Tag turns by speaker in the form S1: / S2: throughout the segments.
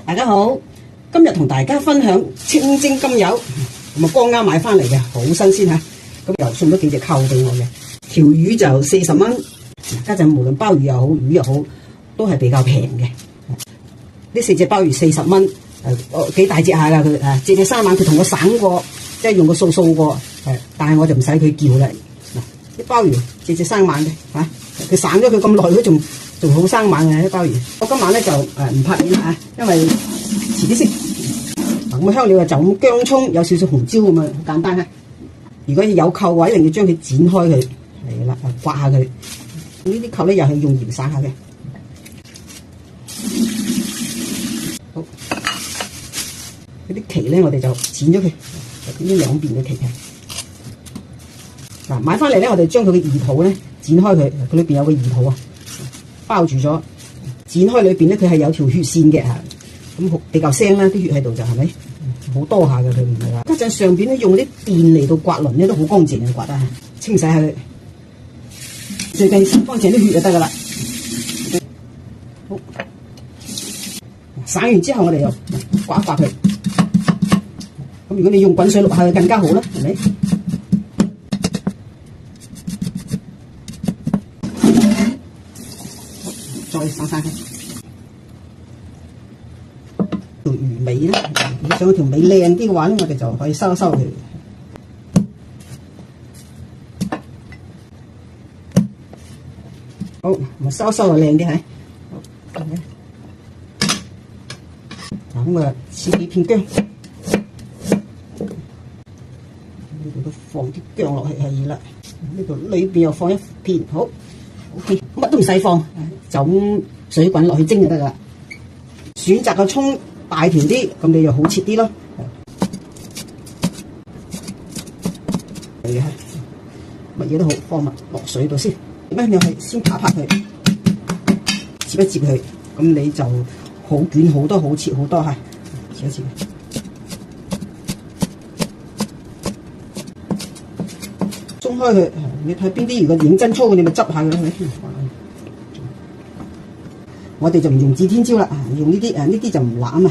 S1: 大家好，今日同大家分享清蒸金柚，咁啊剛啱買翻嚟嘅，好新鮮嚇。咁又送咗幾隻扣俾我嘅，條魚就40蚊。家陣無論鮑魚又好，魚又好，都係比較平嘅。呢4隻鮑魚40蚊，幾大隻下㗎佢啊！隻生猛，佢同我省過，即係用個數過，但係我就唔使佢叫啦。嗱，啲鮑魚隻生猛嘅嚇，佢省咗佢咁耐，佢仲好生猛嘅啲鮑魚。我今晚咧就唔拍片啦嚇，因為遲啲先。嗱，咁香料就咁薑葱，有少少紅椒咁啊，好簡單啊。如果有扣嘅話，一定要將佢剪開佢，係啦，刮下佢。呢啲扣咧又係用鹽灑下嘅。好，嗰啲皮咧我哋就剪咗佢，呢兩邊嘅皮。嗱，買翻嚟咧，我哋將佢嘅魚肚咧剪開佢，佢裏邊有個魚肚啊，包住咗。剪開裏邊咧，佢係有條血線嘅嚇，咁比較腥啦，啲血喺度就係咪？好多下嘅佢唔係話。家陣上邊咧用啲電嚟到刮鱗咧都好乾淨嘅刮得，清洗下佢。最緊要洗乾淨啲血就得噶啦。好，洗完之後我哋又刮一刮佢。咁如果你用滾水淥下佢更加好啦，係咪？再省佢。條魚尾咧，如果想條尾靚啲嘅話咧，我哋就可以收一收佢。好，咪收就靚啲係。咁啊，切幾片薑，呢度都放啲薑落去係啦。呢度裏邊又放一片，好 ，OK， 乜都唔使放，就咁水滾落去蒸就得噶啦。選擇個葱大條啲，咁你就好切啲咯。係啊，乜嘢都好，放埋落水度先。咩？你係先拍佢，接一接佢，咁你就好捲好多，好切好多嚇，切一切。鬆開佢，你睇邊啲如果認真粗嘅，你咪執下佢咯。我哋就唔用指天椒啦，用呢啲呢啲就唔辣啊嘛。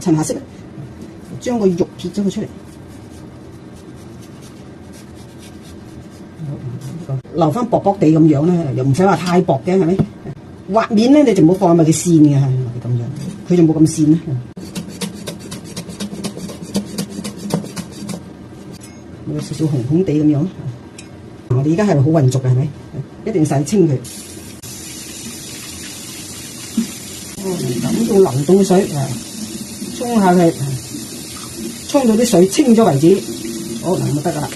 S1: 趁下色，將個肉撇咗佢出嚟。留翻薄薄地咁樣咧，又唔使話太薄嘅，係咪？滑面咧你就唔好放埋佢線嘅，係咁樣，佢就冇咁線啦。有少少紅紅地咁樣。我哋而家係好混濁嘅，係咪？一定洗清佢。咁用流動水沖下佢，沖到啲水清咗為止。好，嗱咁得噶啦。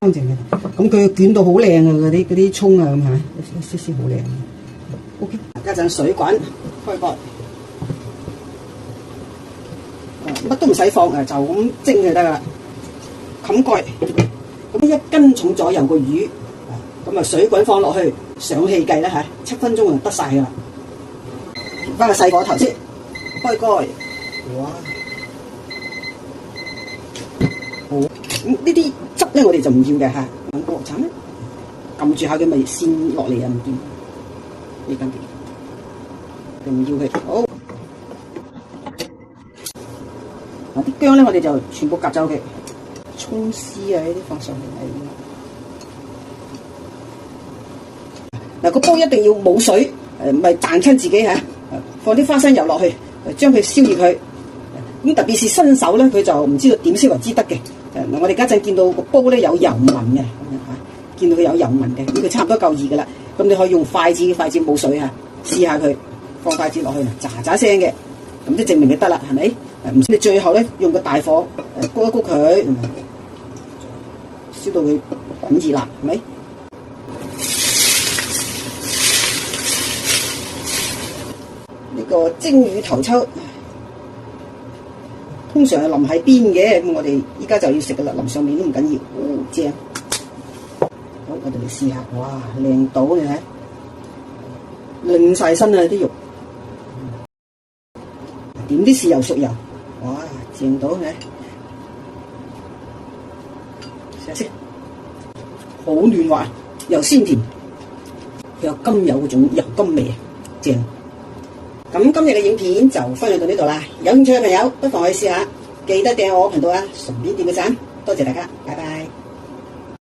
S1: 乾淨嘅，咁佢捲到好靚啊！嗰啲葱啊，咁係咪？有少少好靚。OK， 家陣水滾，開蓋，乜都唔使放就咁蒸就得噶啦。冚蓋，咁1斤重左右個魚，咁啊水滾放落去，上氣計啦7分鐘就得晒噶啦。翻個細火頭先，開蓋，哇！好，咁呢啲汁咧我哋就唔要嘅嚇，揾個鑊鏟咧，撳住下佢咪線落嚟啊，唔見呢間就唔要佢。好，嗱啲薑咧我哋就全部夾走佢，葱絲啊呢啲放上嚟係。嗱個煲一定要冇水，唔係彈親自己嚇。放啲花生油落去，將佢燒熱佢。咁特別是新手咧，佢就唔知道點燒為之得嘅。嗱，我哋家陣見到個煲咧有油紋嘅，見到佢有油紋嘅，咁佢差唔多夠熱噶啦。咁你可以用筷子冇水嚇，試下佢，放筷子落去，喳喳聲嘅，咁即證明佢得啦，係咪？唔知你最後咧用個大火焗一焗佢，燒到佢滾熱啦，係咪？呢個蒸魚頭抽，通常係淋喺邊嘅，咁我哋依家就要食噶啦，淋上面都唔緊要，正。好，我哋嚟試下，哇，靚到你睇，擰晒身啊啲肉，點啲豉油熟油，哇，正到你，試下先，好嫩滑，又鮮甜，有甘油嗰種油甘味，正。咁今日嘅影片就分享到呢度啦，有興趣嘅朋友不妨去試下，記得訂閱我頻道啊，順便點個讚，多謝大家，拜拜。